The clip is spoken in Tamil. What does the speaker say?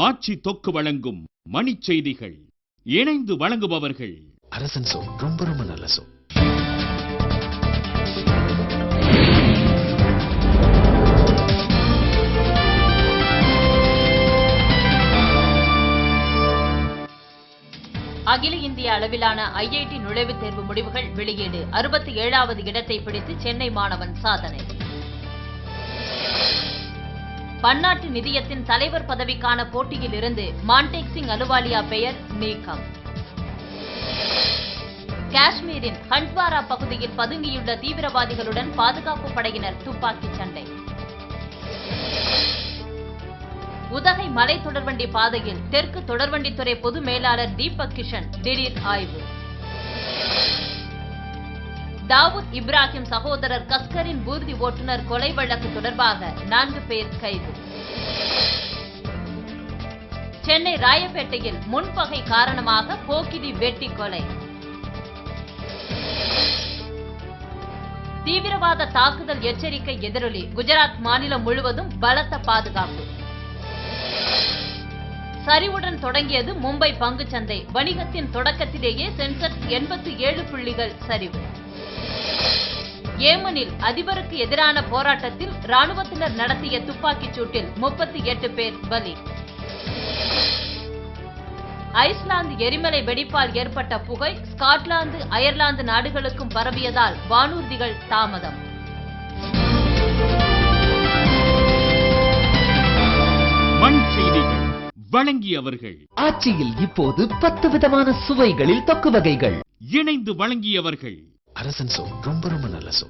ஆட்சி தொக்கு வழங்கும் மணிச் செய்திகள். இணைந்து வழங்குபவர்கள் அரசன் சோ. ரொம்ப ரொம்ப நல்ல சோ. அகில இந்திய அளவிலான IIT நுழைவுத் தேர்வு முடிவுகள் வெளியீடு. 67வது இடத்தை பிடித்து சென்னை மாணவன் சாதனை. பன்னாட்டு நிதியத்தின் தலைவர் பதவிக்கான போட்டியில் இருந்து மான்டேக் சிங் அலுவாலியா பெயர் நீக்கம். காஷ்மீரின் ஹண்ட்வாரா பகுதியில் பதுங்கியுள்ள தீவிரவாதிகளுடன் பாதுகாப்பு படையினர் துப்பாக்கிச் சண்டை. உதகை மலை தொடர்வண்டி பாதையில் தெற்கு தொடர்வண்டித்துறை பொது மேலாளர் தீபக் கிஷன் திடீர் ஆய்வு. தாவூத் இப்ராஹிம் சகோதரர் கஸ்கரின் ஊர்தி ஓட்டுநர் கொலை வழக்கு தொடர்பாக 4 பேர் கைது. சென்னை ராயப்பேட்டையில் முன்பகை காரணமாக போக்கிரி வெட்டி கொலை. தீவிரவாத தாக்குதல் எச்சரிக்கை எதிரொலி. குஜராத் மாநிலம் முழுவதும் பலத்த பாதுகாப்பு. சரிவுடன் தொடங்கியது மும்பை பங்குச்சந்தை. வணிகத்தின் தொடக்கத்திலேயே சென்செக்ஸ் 87 புள்ளிகள் சரிவு. ஏமனில் அதிபருக்கு எதிரான போராட்டத்தில் ராணுவத்தினர் நடத்திய துப்பாக்கிச் சூட்டில் 38 பேர் பலி. ஐஸ்லாந்து எரிமலை வெடிப்பால் ஏற்பட்ட புகை ஸ்காட்லாந்து, அயர்லாந்து நாடுகளுக்கும் பரவியதால் வானூர்திகள் தாமதம். மண் செய்திகள் வழங்கியவர்கள் ஆட்சியில் இப்போது 10 விதமான சுவைகளில் தொக்கு வகைகள். இணைந்து வழங்கியவர்கள் அரசன் சோ. ரொம்ப ரொம்ப நல்ல சோ.